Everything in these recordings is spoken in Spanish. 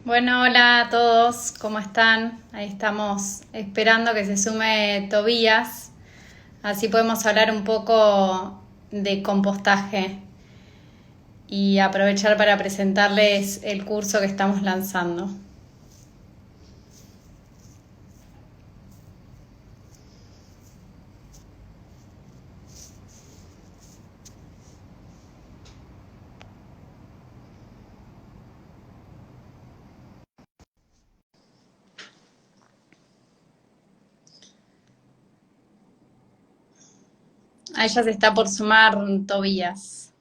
Bueno, hola a todos, ¿cómo están? Ahí estamos esperando que se sume Tobías, así podemos hablar un poco de compostaje y aprovechar para presentarles el curso que estamos lanzando. Ahí ya se está por sumar Tobías.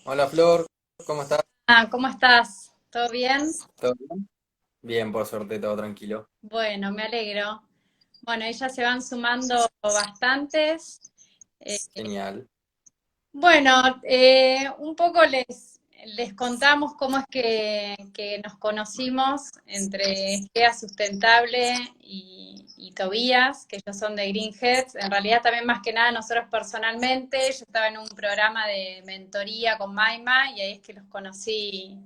Hola Flor, ¿cómo estás? Ah, ¿cómo estás? ¿Todo bien? ¿Todo bien? Bien, por suerte, todo tranquilo. Bueno, me alegro. Bueno, ahí ya se van sumando bastantes. Eh, Genial. Bueno, un poco les contamos cómo es que nos conocimos entre Gea Sustentable y Tobías, que ellos son de Greenheads. En realidad también más que nada nosotros personalmente, yo estaba en un programa de mentoría con Maima y ahí es que los conocí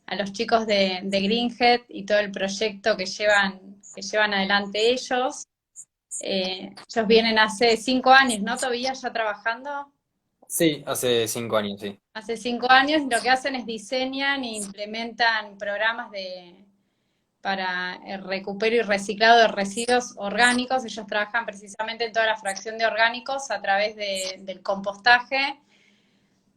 a los chicos de Greenhead y todo el proyecto que llevan adelante ellos. Ellos vienen hace 5 años, ¿no, Tobías, ya trabajando? Sí, hace 5 años, sí. Hace 5 años lo que hacen es diseñan e implementan programas para el recupero y reciclado de residuos orgánicos. Ellos trabajan precisamente en toda la fracción de orgánicos a través del compostaje,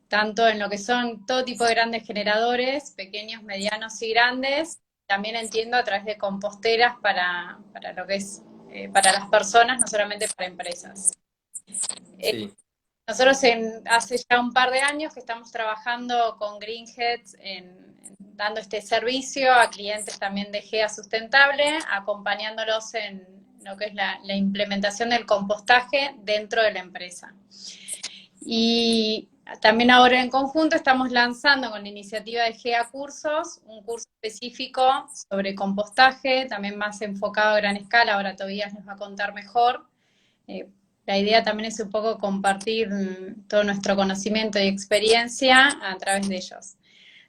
tanto en lo que son todo tipo de grandes generadores, pequeños, medianos y grandes. También entiendo a través de composteras para lo que es para las personas, no solamente para empresas. Sí, Nosotros hace ya un par de años que estamos trabajando con Greenheads en dando este servicio a clientes también de GEA Sustentable, acompañándolos en lo que es la implementación del compostaje dentro de la empresa. Y también ahora en conjunto estamos lanzando con la iniciativa de GEA Cursos, un curso específico sobre compostaje, también más enfocado a gran escala, ahora Tobías nos va a contar mejor. Eh, la idea también es un poco compartir todo nuestro conocimiento y experiencia a través de ellos.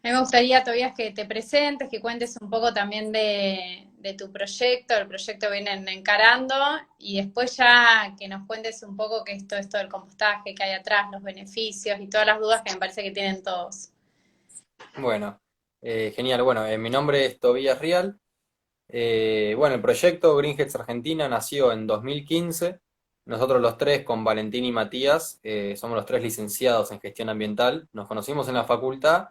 A mí me gustaría, Tobías, que te presentes, que cuentes un poco también de tu proyecto, el proyecto que vienen encarando, y después ya que nos cuentes un poco qué es todo esto del compostaje, que hay atrás, los beneficios y todas las dudas que me parece que tienen todos. bueno, genial. Bueno, mi nombre es Tobías Rial. Bueno, el proyecto Greenheads Argentina nació en 2015. Nosotros los tres, con Valentín y Matías, somos los tres licenciados en gestión ambiental. Nos conocimos en la facultad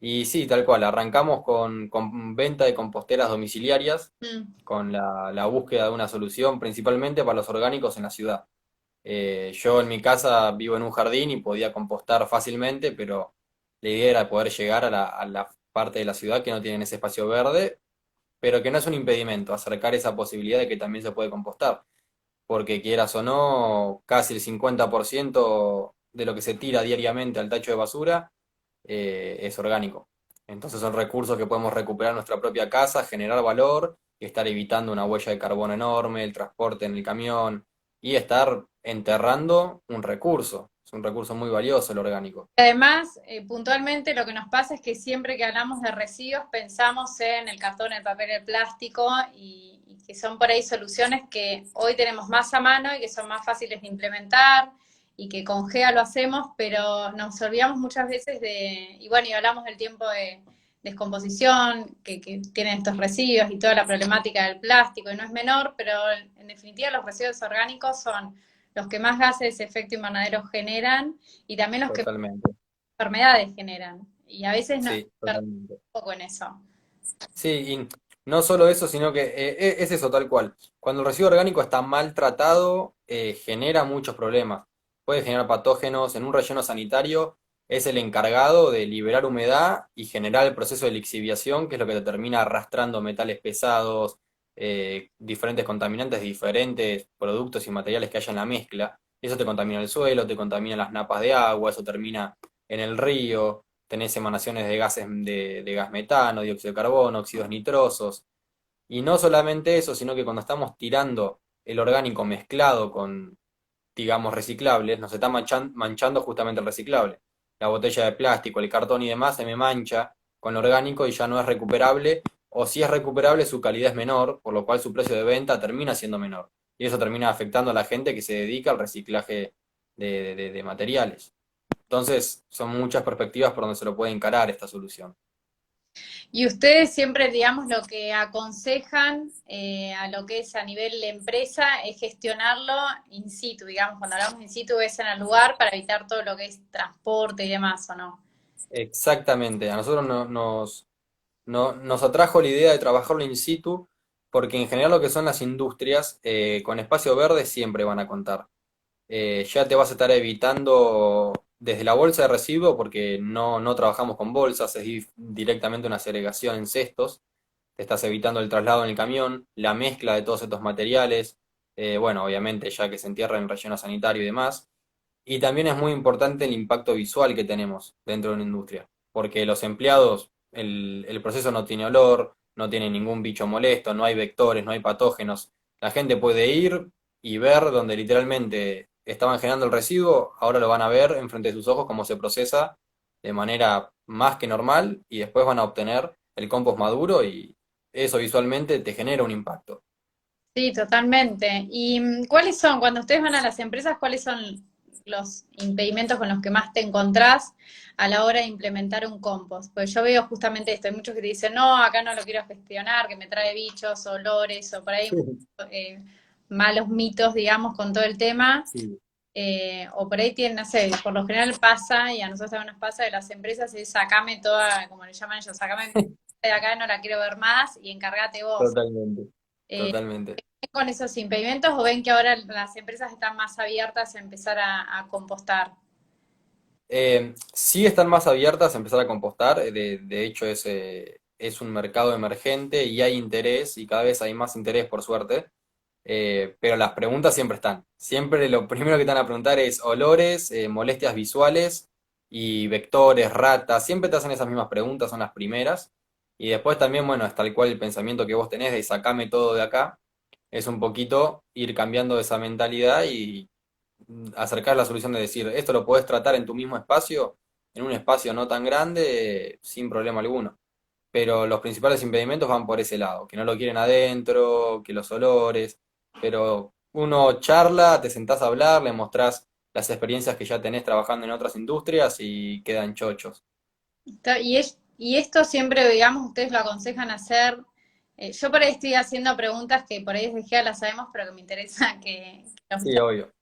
y sí, tal cual, arrancamos con venta de composteras domiciliarias, Mm. con la búsqueda de una solución principalmente para los orgánicos en la ciudad. Yo en mi casa vivo en un jardín y podía compostar fácilmente, pero la idea era poder llegar a la parte de la ciudad que no tienen ese espacio verde, pero que no es un impedimento, acercar esa posibilidad de que también se puede compostar, porque quieras o no, casi el 50% de lo que se tira diariamente al tacho de basura es orgánico. Entonces son recursos que podemos recuperar en nuestra propia casa, generar valor y estar evitando una huella de carbono enorme, el transporte en el camión y estar enterrando un recurso. Es un recurso muy valioso el orgánico. Además, puntualmente lo que nos pasa es que siempre que hablamos de residuos pensamos en el cartón, el papel, el plástico y que son por ahí soluciones que hoy tenemos más a mano y que son más fáciles de implementar y que con GEA lo hacemos, pero nos olvidamos muchas veces y bueno, y hablamos del tiempo de descomposición que tienen estos residuos y toda la problemática del plástico y no es menor, pero en definitiva los residuos orgánicos son los que más gases de efecto invernadero generan y también los que Totalmente. enfermedades generan. Y a veces no Sí, perdemos totalmente. un poco en eso. Sí, y no solo eso, sino que es eso tal cual. Cuando el residuo orgánico está mal tratado, genera muchos problemas. Puede generar patógenos. En un relleno sanitario es el encargado de liberar humedad y generar el proceso de lixiviación, que es lo que te termina arrastrando metales pesados, diferentes contaminantes de diferentes productos y materiales que haya en la mezcla. Eso te contamina el suelo, te contamina las napas de agua, eso termina en el río. Tenés emanaciones de gases de gas metano, dióxido de carbono, óxidos nitrosos. Y no solamente eso, sino que cuando estamos tirando el orgánico mezclado con, digamos, reciclables, nos está manchando justamente el reciclable. la botella de plástico, el cartón y demás, se me mancha con lo orgánico y ya no es recuperable, o si es recuperable su calidad es menor, por lo cual su precio de venta termina siendo menor. Y eso termina afectando a la gente que se dedica al reciclaje de materiales. Entonces, son muchas perspectivas por donde se lo puede encarar esta solución. Y ustedes siempre, digamos, lo que aconsejan a lo que es a nivel de empresa es gestionarlo in situ, digamos, cuando hablamos in situ es en el lugar para evitar todo lo que es transporte y demás, ¿o no? Exactamente, a nosotros nos atrajo la idea de trabajarlo in situ porque en general lo que son las industrias con espacio verde siempre van a contar. Ya te vas a estar evitando desde la bolsa de residuo porque no trabajamos con bolsas, es directamente una segregación en cestos. Te estás evitando el traslado en el camión, la mezcla de todos estos materiales, bueno, obviamente ya que se entierra en relleno sanitario y demás. Y también es muy importante el impacto visual que tenemos dentro de una industria, porque los empleados, el proceso no tiene olor, no tiene ningún bicho molesto, no hay vectores, no hay patógenos. La gente puede ir y ver donde literalmente estaban generando el residuo, ahora lo van a ver enfrente de sus ojos cómo se procesa de manera más que normal y después van a obtener el compost maduro y eso visualmente te genera un impacto. Sí, totalmente. ¿Y cuáles son, cuando ustedes van a las empresas, cuáles son los impedimentos con los que más te encontrás a la hora de implementar un compost? Pues yo veo justamente esto, hay muchos que te dicen, no, acá no lo quiero gestionar, que me trae bichos, olores, o por ahí eh, malos mitos, digamos, con todo el tema. Sí. O por ahí tienen, no sé, por lo general pasa, y a nosotros también nos pasa, de las empresas es sacame toda, como le llaman ellos, sacame de acá, no la quiero ver más, y encárgate vos. Totalmente, Eh, totalmente. con esos impedimentos o ven que ahora las empresas están más abiertas a empezar a compostar? Sí están más abiertas a empezar a compostar, de hecho es un mercado emergente y hay interés y cada vez hay más interés por suerte. Pero las preguntas siempre están. Siempre lo primero que te van a preguntar es olores, molestias visuales y vectores, ratas, siempre te hacen esas mismas preguntas, son las primeras. Y después también, bueno, es tal cual el pensamiento que vos tenés de sacame todo de acá, es un poquito ir cambiando esa mentalidad y acercar la solución de decir, esto lo podés tratar en tu mismo espacio, en un espacio no tan grande, sin problema alguno. Pero los principales impedimentos van por ese lado, que no lo quieren adentro, que los olores, pero uno charla, te sentás a hablar, le mostrás las experiencias que ya tenés trabajando en otras industrias y quedan chochos. Y esto siempre, digamos, ustedes lo aconsejan hacer. Yo por ahí estoy haciendo preguntas que por ahí desde GEA las sabemos, pero que me interesa que los Sí, obvio.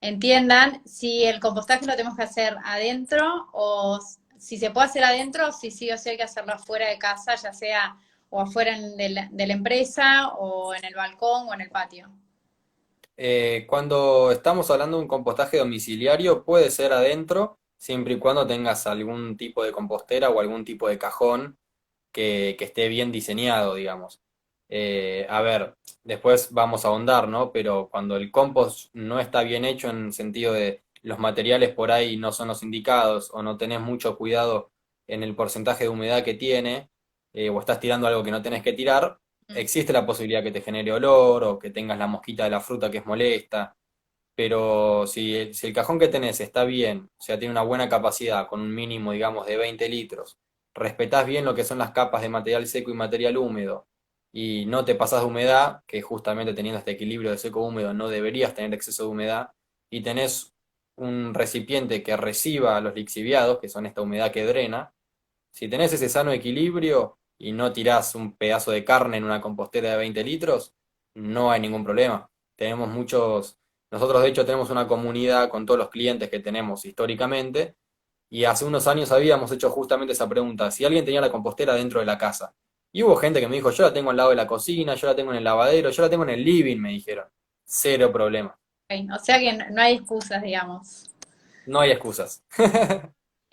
entiendan si el compostaje lo tenemos que hacer adentro o si se puede hacer adentro, si sí o sí hay que hacerlo afuera de casa, ya sea o afuera de la empresa o en el balcón o en el patio. Cuando estamos hablando de un compostaje domiciliario, puede ser adentro, siempre y cuando tengas algún tipo de compostera o algún tipo de cajón que esté bien diseñado, digamos. A ver, después vamos a ahondar, ¿no? Pero cuando el compost no está bien hecho en el sentido de los materiales por ahí no son los indicados o no tenés mucho cuidado en el porcentaje de humedad que tiene, o estás tirando algo que no tenés que tirar, Mm. existe la posibilidad que te genere olor o que tengas la mosquita de la fruta que es molesta. Pero si el cajón que tenés está bien, o sea, tiene una buena capacidad con un mínimo, digamos, de 20 litros, respetás bien lo que son las capas de material seco y material húmedo, y no te pasás de humedad, que justamente teniendo este equilibrio de seco-húmedo no deberías tener exceso de humedad, y tenés un recipiente que reciba los lixiviados, que son esta humedad que drena, si tenés ese sano equilibrio y no tirás un pedazo de carne en una compostera de 20 litros, no hay ningún problema. Tenemos muchos, nosotros de hecho tenemos una comunidad con todos los clientes que tenemos históricamente y hace unos años habíamos hecho justamente esa pregunta, si alguien tenía la compostera dentro de la casa. Y hubo gente que me dijo, yo la tengo al lado de la cocina, yo la tengo en el lavadero, yo la tengo en el living, me dijeron. Cero problema. Ok, o sea que no hay excusas, digamos. No hay excusas.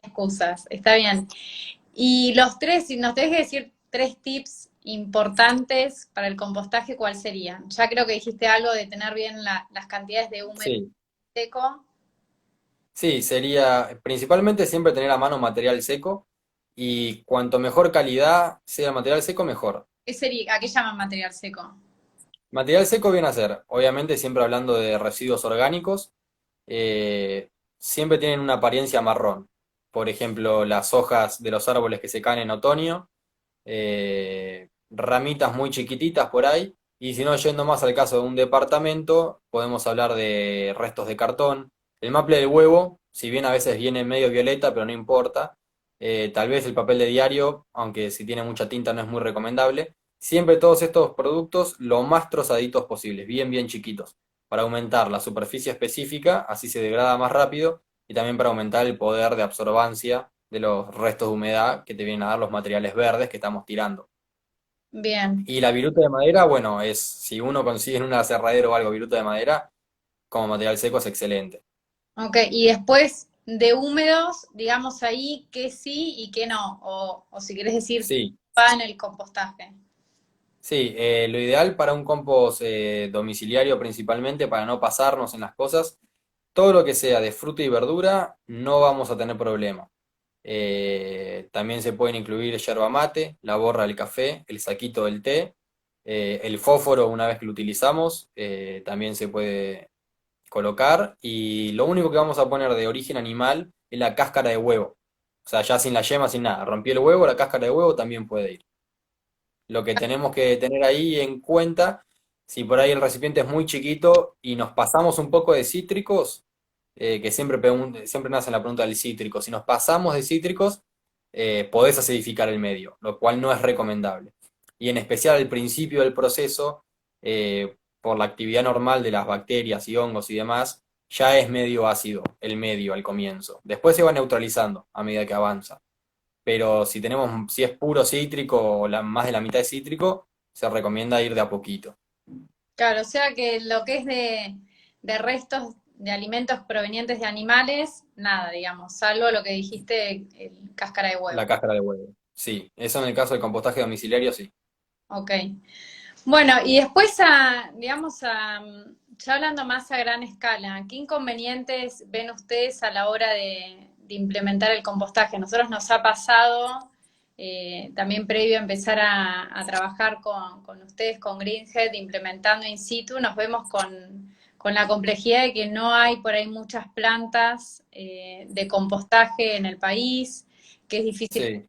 Excusas, está bien. Y los tres, si nos tenés que decir tres tips importantes para el compostaje, ¿cuál serían? Ya creo que dijiste algo de tener bien las cantidades de húmedo Sí. y seco. Sí, sería principalmente siempre tener a mano material seco y cuanto mejor calidad sea el material seco, mejor. ¿Qué sería? ¿A qué llaman material seco? Material seco viene a ser, obviamente siempre hablando de residuos orgánicos, siempre tienen una apariencia marrón. por ejemplo, las hojas de los árboles que se caen en otoño, ramitas muy chiquititas por ahí, y si no, yendo más al caso de un departamento, podemos hablar de restos de cartón. El maple del huevo, si bien a veces viene medio violeta, pero no importa. Tal vez el papel de diario, aunque si tiene mucha tinta no es muy recomendable. Siempre todos estos productos lo más trozaditos posibles, bien, bien chiquitos, para aumentar la superficie específica, así se degrada más rápido, y también para aumentar el poder de absorbancia de los restos de humedad que te vienen a dar los materiales verdes que estamos tirando. Bien. Y la viruta de madera, bueno, es si uno consigue en un aserradero o algo viruta de madera, como material seco es excelente. Ok, y después de húmedos, digamos ahí qué sí y qué no, o si querés decir, Sí, va en el compostaje. sí, lo ideal para un compost domiciliario principalmente, para no pasarnos en las cosas, todo lo que sea de fruta y verdura, no vamos a tener problema. También se pueden incluir yerba mate, la borra del café, el saquito del té, el fósforo una vez que lo utilizamos, también se puede colocar. Y lo único que vamos a poner de origen animal es la cáscara de huevo. O sea, ya sin la yema, sin nada. Rompí el huevo, la cáscara de huevo también puede ir. Lo que tenemos que tener ahí en cuenta, si por ahí el recipiente es muy chiquito y nos pasamos un poco de cítricos, que siempre, siempre nace la pregunta del cítrico. Si nos pasamos de cítricos, podés acidificar el medio, lo cual no es recomendable. Y en especial al principio del proceso, por la actividad normal de las bacterias y hongos y demás, ya es medio ácido el medio al comienzo. Después se va neutralizando a medida que avanza. Pero si es puro cítrico o más de la mitad de cítrico, se recomienda ir de a poquito. Claro, o sea que lo que es de restos de alimentos provenientes de animales, nada, digamos, salvo lo que dijiste, el cáscara de La huevo. cáscara de huevo. Sí, eso en el caso del compostaje domiciliario, sí. Ok. Bueno, y después digamos, ya hablando más a gran escala, ¿qué inconvenientes ven ustedes a la hora de implementar el compostaje? Nosotros nos ha pasado, también previo a empezar a trabajar con ustedes, con Greenhead, implementando in situ, nos vemos con la complejidad de que no hay por ahí muchas plantas de compostaje en el país, que es difícil, Sí,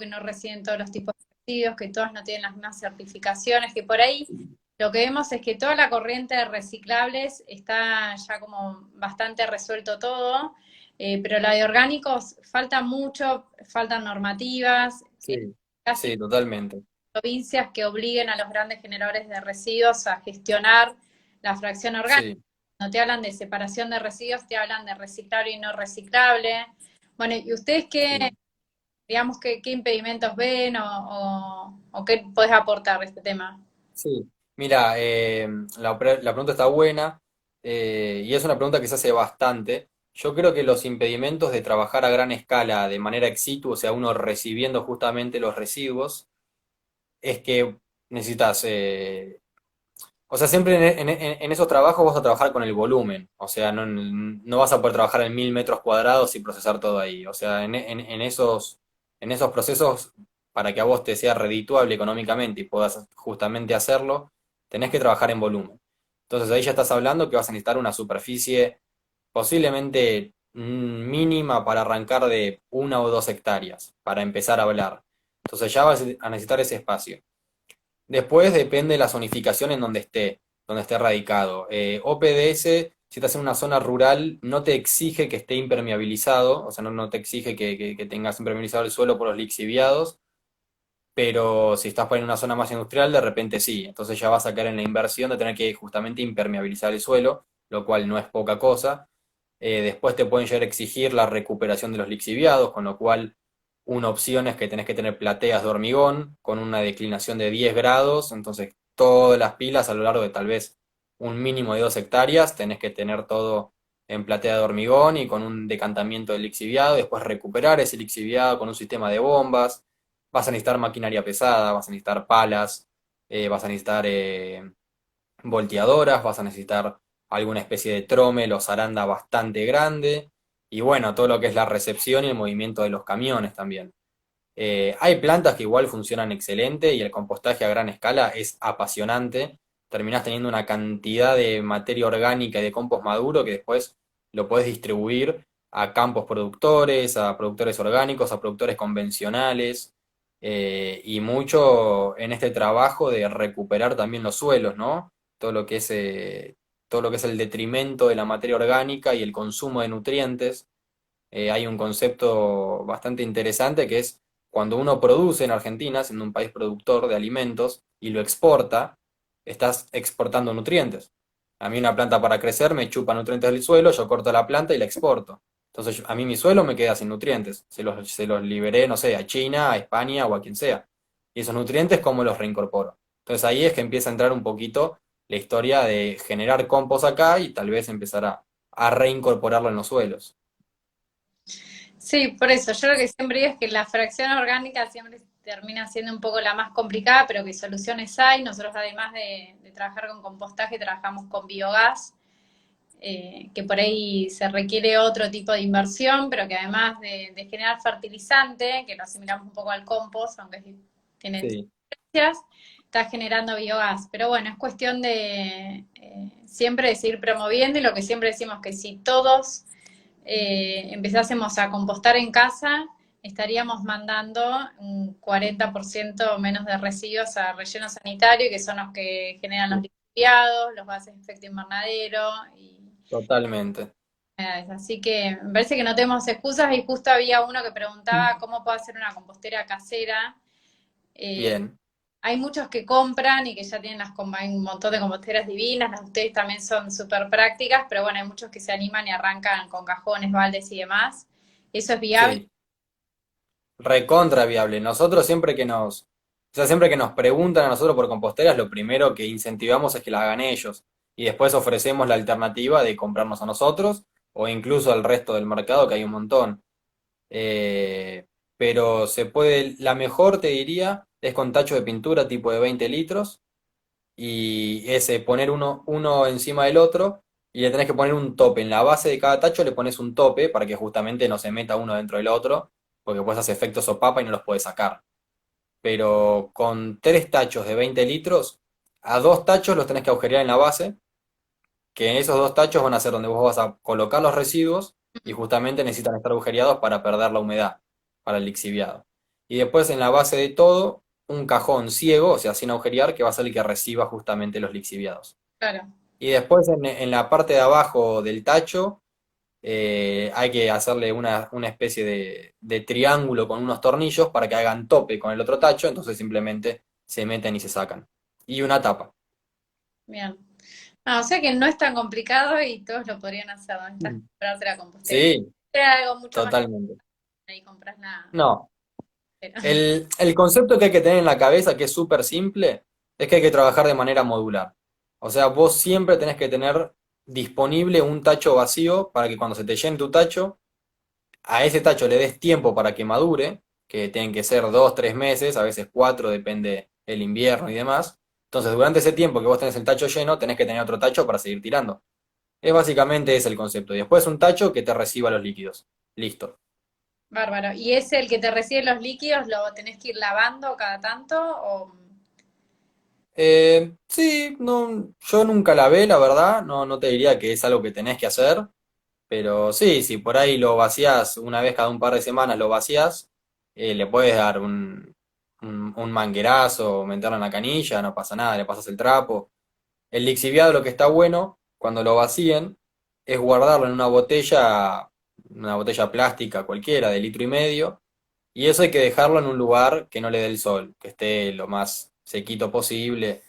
que no reciben todos los tipos que todos no tienen las mismas certificaciones, que por ahí lo que vemos es que toda la corriente de reciclables está ya como bastante resuelto todo, pero la de orgánicos falta mucho, faltan normativas, sí, casi sí, totalmente. provincias que obliguen a los grandes generadores de residuos a gestionar la fracción orgánica. Sí, No te hablan de separación de residuos, te hablan de reciclable y no reciclable. Bueno, ¿y ustedes qué, sí, digamos, qué impedimentos ven o qué podés aportar de este tema? sí. Mira, la pregunta está buena, y es una pregunta que se hace bastante. Yo creo que los impedimentos de trabajar a gran escala de manera ex situ, o sea, uno recibiendo justamente los residuos, es que necesitas, o sea, siempre en esos trabajos vas a trabajar con el volumen, o sea, no vas a poder trabajar en 1000 metros cuadrados y procesar todo ahí. O sea, en esos procesos, para que a vos te sea redituable económicamente y puedas justamente hacerlo, tenés que trabajar en volumen. Entonces ahí ya estás hablando que vas a necesitar una superficie posiblemente mínima para arrancar de 1 o 2 hectáreas, para empezar a hablar. Entonces ya vas a necesitar ese espacio. Después depende de la zonificación en donde esté radicado. OPDS, si estás en una zona rural, no te exige que esté impermeabilizado, o sea, no te exige que tengas impermeabilizado el suelo por los lixiviados, pero si estás por ahí en una zona más industrial, de repente sí. Entonces ya vas a caer en la inversión de tener que justamente impermeabilizar el suelo, lo cual no es poca cosa. Después te pueden llegar a exigir la recuperación de los lixiviados, con lo cual una opción es que tenés que tener plateas de hormigón con una declinación de 10 grados, entonces todas las pilas a lo largo de tal vez un mínimo de 2 hectáreas, tenés que tener todo en platea de hormigón y con un decantamiento de lixiviado, después recuperar ese lixiviado con un sistema de bombas. Vas a necesitar maquinaria pesada, vas a necesitar palas, vas a necesitar volteadoras, vas a necesitar alguna especie de tromel o zaranda bastante grande, y bueno, todo lo que es la recepción y el movimiento de los camiones también. Hay plantas que igual funcionan excelente y el compostaje a gran escala es apasionante. Terminás teniendo una cantidad de materia orgánica y de compost maduro que después lo podés distribuir a campos productores, a productores orgánicos, a productores convencionales, y mucho en este trabajo de recuperar también los suelos, ¿no? Todo lo que es, todo lo que es el detrimento de la materia orgánica y el consumo de nutrientes. Hay un concepto bastante interesante que es cuando uno produce en Argentina, siendo un país productor de alimentos, y lo exporta, estás exportando nutrientes. A mí una planta para crecer me chupa nutrientes del suelo, yo corto la planta y la exporto. Entonces a mí mi suelo me queda sin nutrientes. Se los liberé, no sé, a China, a España o a quien sea. Y esos nutrientes, ¿cómo los reincorporo? Entonces ahí es que empieza a entrar un poquito la historia de generar compost acá y tal vez empezar a reincorporarlo en los suelos. Sí, por eso, yo lo que siempre digo es que la fracción orgánica siempre termina siendo un poco la más complicada, pero que soluciones hay. Nosotros además de trabajar con compostaje, trabajamos con biogás, que por ahí se requiere otro tipo de inversión, pero que además de generar fertilizante, que lo asimilamos un poco al compost, aunque tiene Sí. diferencias, está generando biogás. Pero bueno, es cuestión de siempre de seguir promoviendo y lo que siempre decimos que si todos empezásemos a compostar en casa, estaríamos mandando un 40% menos de residuos a relleno sanitario, que son los que generan los lixiviados, los gases de efecto invernadero y Totalmente. así que me parece que no tenemos excusas y justo había uno que preguntaba cómo puedo hacer una compostera casera. Eh, Bien. Hay muchos que compran y que ya tienen hay un montón de composteras divinas, las de ustedes también son súper prácticas, pero bueno, hay muchos que se animan y arrancan con cajones, baldes y demás. ¿Eso es viable? Sí. Recontra viable. Nosotros o sea, siempre que nos preguntan a nosotros por composteras, lo primero que incentivamos es que la hagan ellos. Y después ofrecemos la alternativa de comprarnos a nosotros o incluso al resto del mercado, que hay un montón. Eh, pero la mejor te diría, es con tacho de pintura tipo de 20 litros y ese poner uno encima del otro y le tenés que poner un tope. En la base de cada tacho le pones un tope para que justamente no se meta uno dentro del otro, porque pues hace efecto sopapa y no los puedes sacar. Pero con tres tachos de 20 litros, a dos tachos los tenés que agujerear en la base, que en esos dos tachos van a ser donde vos vas a colocar los residuos y justamente necesitan estar agujereados para perder la humedad, para el lixiviado. Y después en la base de todo, un cajón ciego, o sea, sin agujerear, que va a ser el que reciba justamente los lixiviados. Claro, Y después en la parte de abajo del tacho hay que hacerle una especie de triángulo con unos tornillos para que hagan tope con el otro tacho, entonces simplemente se meten y se sacan. Y una tapa. bien. Ah, o sea que no es tan complicado y todos lo podrían hacer, no necesitas Mm. comprarte la compostera. Sí, Era algo mucho más, totalmente. ahí compras nada. No, Pero, el concepto que hay que tener en la cabeza, que es súper simple, es que hay que trabajar de manera modular. O sea, vos siempre tenés que tener disponible un tacho vacío para que cuando se te llene tu tacho, a ese tacho le des tiempo para que madure, que tienen que ser 2, 3 meses, a veces 4, depende el invierno y demás. Entonces, durante ese tiempo que vos tenés el tacho lleno, tenés que tener otro tacho para seguir tirando. Es básicamente ese el concepto. Y después un tacho que te reciba los líquidos. Listo. bárbaro. ¿Y es el que te recibe los líquidos, lo tenés que ir lavando cada tanto o...? Sí, no, yo nunca la ve, la verdad. No, no te diría que es algo que tenés que hacer. Pero sí, si por ahí lo vacías una vez cada un par de semanas, lo vacías, le puedes dar un manguerazo, meterlo en la canilla, no pasa nada, le pasas el trapo. El lixiviado lo que está bueno, cuando lo vacíen, es guardarlo en una botella plástica cualquiera de 1,5 litros, y eso hay que dejarlo en un lugar que no le dé el sol, que esté lo más sequito posible.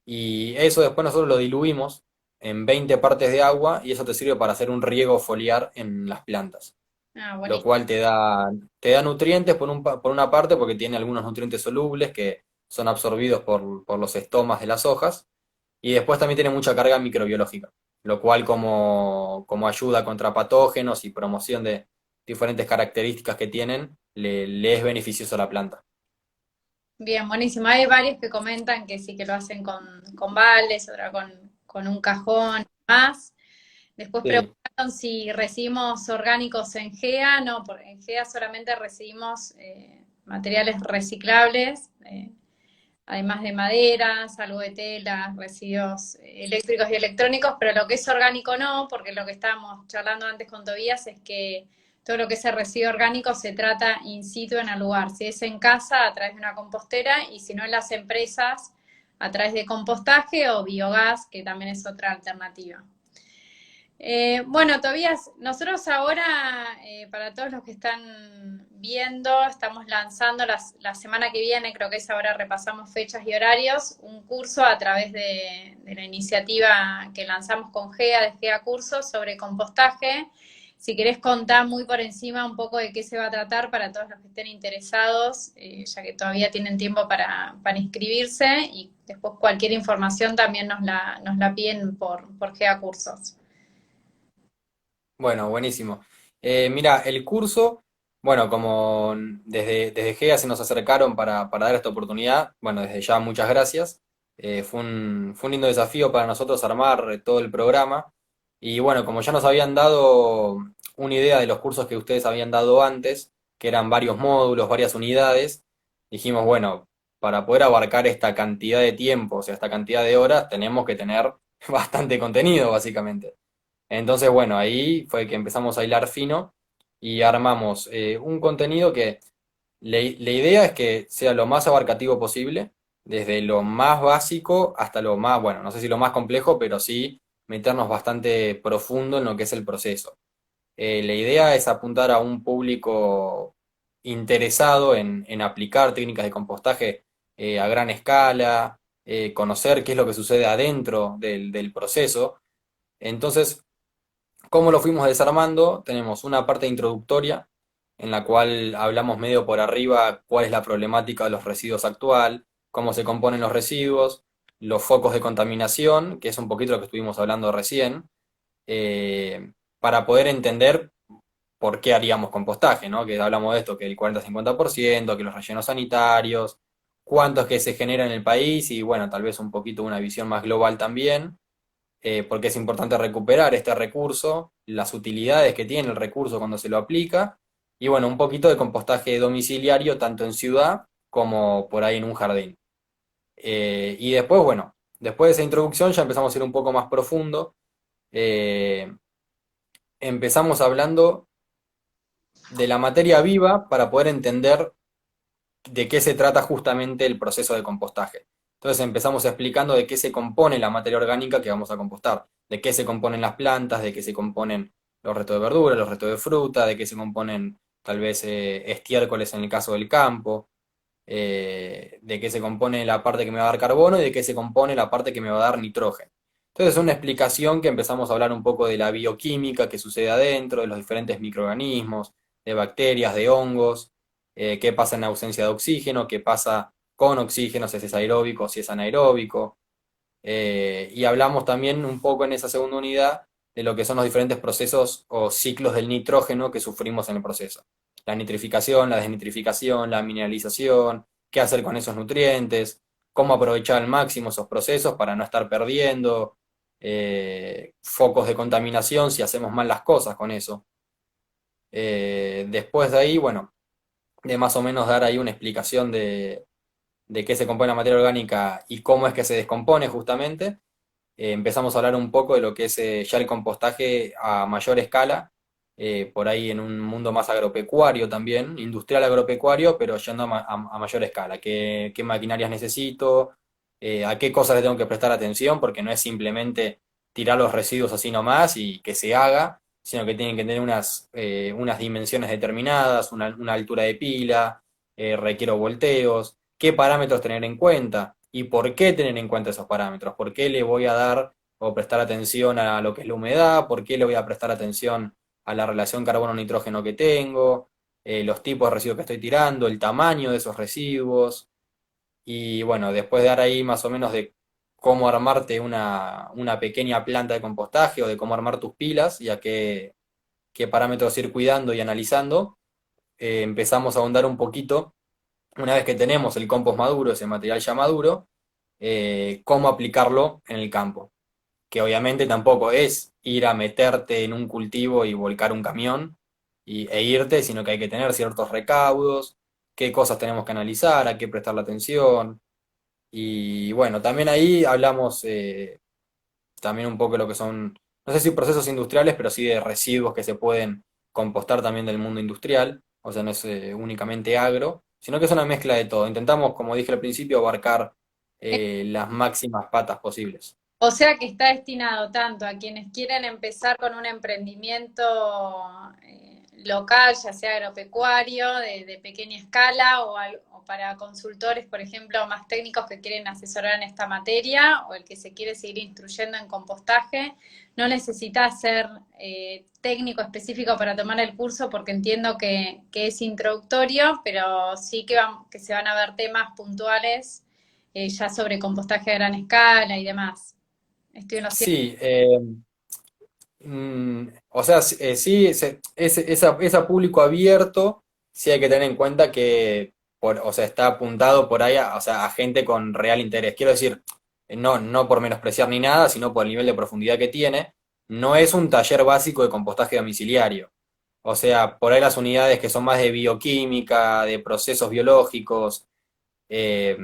Y eso después nosotros lo diluimos en 20 partes de agua y eso te sirve para hacer un riego foliar en las plantas. Ah, Lo buenísimo. cual te da nutrientes por una parte porque tiene algunos nutrientes solubles que son absorbidos por los estomas de las hojas. Y después también tiene mucha carga microbiológica, lo cual como ayuda contra patógenos y promoción de diferentes características que tienen, le es beneficioso a la planta. Bien, buenísimo. Hay varios que comentan que sí que lo hacen con baldes, otra con un cajón y más. Después Sí. preguntaron si recibimos orgánicos en GEA. No, en GEA solamente recibimos materiales reciclables. además de maderas, algo de telas, residuos eléctricos y electrónicos, pero lo que es orgánico no, porque lo que estábamos charlando antes con Tobías es que todo lo que es el residuo orgánico se trata in situ en el lugar. Si es en casa, a través de una compostera, y si no en las empresas, a través de compostaje o biogás, que también es otra alternativa. Bueno, Tobías, nosotros ahora, para todos los que están viendo, estamos lanzando la semana que viene, creo que es ahora repasamos fechas y horarios, un curso a través de la iniciativa que lanzamos con GEA, de GEA Cursos, sobre compostaje. Si querés contar muy por encima un poco de qué se va a tratar para todos los que estén interesados, ya que todavía tienen tiempo para inscribirse, y después cualquier información también nos la piden por GEA Cursos. Bueno, buenísimo. Mira, el curso, bueno, como desde GEA se nos acercaron para dar esta oportunidad, bueno, desde ya muchas gracias. Fue un lindo desafío para nosotros armar todo el programa. Y bueno, como ya nos habían dado una idea de los cursos que ustedes habían dado antes, que eran varios módulos, varias unidades, dijimos, bueno, para poder abarcar esta cantidad de tiempo, o sea, esta cantidad de horas, tenemos que tener bastante contenido, básicamente. Entonces, bueno, ahí fue que empezamos a hilar fino y armamos un contenido que la idea es que sea lo más abarcativo posible, desde lo más básico hasta lo más, bueno, no sé si lo más complejo, pero sí meternos bastante profundo en lo que es el proceso. La idea es apuntar a un público interesado en aplicar técnicas de compostaje a gran escala, conocer qué es lo que sucede adentro del proceso. Entonces, ¿cómo lo fuimos desarmando? Tenemos una parte introductoria en la cual hablamos medio por arriba cuál es la problemática de los residuos actual, cómo se componen los residuos, los focos de contaminación, que es un poquito lo que estuvimos hablando recién, para poder entender por qué haríamos compostaje, ¿no? Que hablamos de esto, que el 40-50%, que los rellenos sanitarios, cuántos que se generan en el país y bueno, tal vez un poquito una visión más global también, porque es importante recuperar este recurso, las utilidades que tiene el recurso cuando se lo aplica, y bueno, un poquito de compostaje domiciliario, tanto en ciudad como por ahí en un jardín. Y después, bueno, después de esa introducción ya empezamos a ir un poco más profundo. Eh, Empezamos hablando de la materia viva para poder entender de qué se trata justamente el proceso de compostaje. Entonces empezamos explicando de qué se compone la materia orgánica que vamos a compostar, de qué se componen las plantas, de qué se componen los restos de verdura, los restos de fruta, de qué se componen tal vez estiércoles en el caso del campo, de qué se compone la parte que me va a dar carbono y de qué se compone la parte que me va a dar nitrógeno. Entonces es una explicación que empezamos a hablar un poco de la bioquímica que sucede adentro, de los diferentes microorganismos, de bacterias, de hongos, qué pasa en ausencia de oxígeno, qué pasa con oxígeno, si es aeróbico, si es anaeróbico. Y hablamos también un poco en esa segunda unidad de lo que son los diferentes procesos o ciclos del nitrógeno que sufrimos en el proceso. La nitrificación, la desnitrificación, la mineralización, qué hacer con esos nutrientes, cómo aprovechar al máximo esos procesos para no estar perdiendo focos de contaminación si hacemos mal las cosas con eso. Después de ahí, bueno, de más o menos dar ahí una explicación de qué se compone la materia orgánica y cómo es que se descompone justamente, empezamos a hablar un poco de lo que es ya el compostaje a mayor escala, por ahí en un mundo más agropecuario también, industrial agropecuario, pero yendo a mayor escala. ¿Qué maquinarias necesito? ¿A qué cosas le tengo que prestar atención? Porque no es simplemente tirar los residuos así nomás y que se haga, sino que tienen que tener unas dimensiones determinadas, una altura de pila, requiero volteos, qué parámetros tener en cuenta y por qué tener en cuenta esos parámetros, por qué le voy a dar o prestar atención a lo que es la humedad, por qué le voy a prestar atención a la relación carbono-nitrógeno que tengo, los tipos de residuos que estoy tirando, el tamaño de esos residuos. Y bueno, después de dar ahí más o menos de cómo armarte una pequeña planta de compostaje o de cómo armar tus pilas y a qué parámetros ir cuidando y analizando, empezamos a ahondar un poquito, una vez que tenemos el compost maduro, ese material ya maduro, cómo aplicarlo en el campo. Que obviamente tampoco es ir a meterte en un cultivo y volcar un camión e irte, sino que hay que tener ciertos recaudos, qué cosas tenemos que analizar, a qué prestarle atención. Y bueno, también ahí hablamos también un poco de lo que son, no sé si procesos industriales, pero sí de residuos que se pueden compostar también del mundo industrial, o sea, no es únicamente agro, sino que es una mezcla de todo. Intentamos, como dije al principio, abarcar las máximas patas posibles. O sea que está destinado tanto a quienes quieren empezar con un emprendimiento local, ya sea agropecuario, de pequeña escala, o para consultores, por ejemplo, más técnicos que quieren asesorar en esta materia, o el que se quiere seguir instruyendo en compostaje. No necesita ser técnico específico para tomar el curso, porque entiendo que es introductorio, pero sí que se van a ver temas puntuales ya sobre compostaje a gran escala y demás. Estoy en los cierto. Sí, o sea, sí, esa público abierto, sí hay que tener en cuenta que, o sea, está apuntado por ahí a, o sea, a gente con real interés. Quiero decir, no por menospreciar ni nada, sino por el nivel de profundidad que tiene. No es un taller básico de compostaje domiciliario. O sea, por ahí las unidades que son más de bioquímica, de procesos biológicos, eh,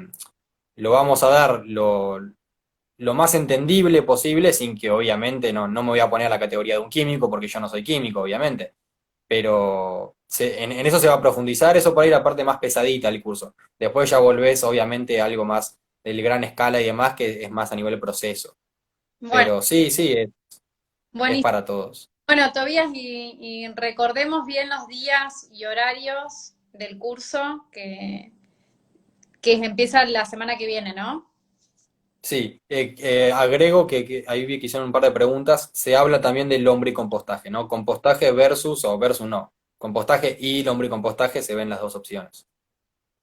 lo vamos a dar lo más entendible posible, sin que obviamente no me voy a poner a la categoría de un químico, porque yo no soy químico, obviamente. Pero en eso se va a profundizar, eso por ahí la parte más pesadita del curso. Después ya volvés, obviamente, a algo más del gran escala y demás, que es más a nivel proceso. Bueno, Pero sí, sí, es buenísimo. para todos. Bueno, Tobías, y recordemos bien los días y horarios del curso que empieza la semana que viene, ¿no? Sí, agrego que ahí vi que hicieron un par de preguntas. Se habla también del lombricompostaje, ¿no? Compostaje versus o versus no. Compostaje y lombricompostaje se ven las dos opciones.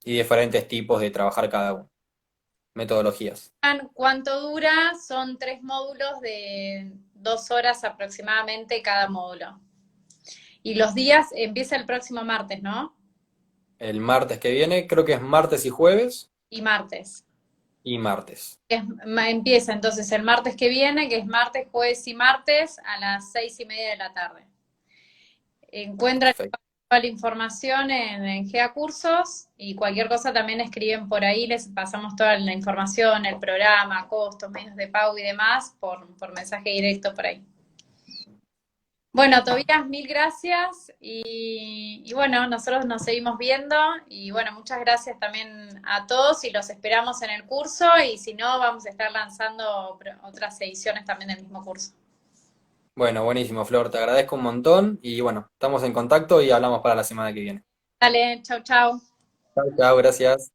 Y diferentes tipos de trabajar cada uno. Metodologías. ¿Cuánto dura? Son 3 módulos de 2 horas aproximadamente cada módulo. Y los días empieza el próximo martes, ¿no? El martes que viene, creo que es martes y jueves Y martes. y martes. Empieza entonces el martes que viene, que es martes, jueves y martes a las 6:30 de la tarde. Encuentran Perfecto. toda la información en GEA Cursos y cualquier cosa también escriben por ahí, les pasamos toda la información, el programa, costos, medios de pago y demás por mensaje directo por ahí. Bueno, Tobías, mil gracias y bueno, nosotros nos seguimos viendo y bueno, muchas gracias también a todos y los esperamos en el curso y si no, vamos a estar lanzando otras ediciones también del mismo curso. Bueno, buenísimo, Flor. Te agradezco un montón y bueno, estamos en contacto y hablamos para la semana que viene. Dale, chau, chau. Chao, chao, gracias.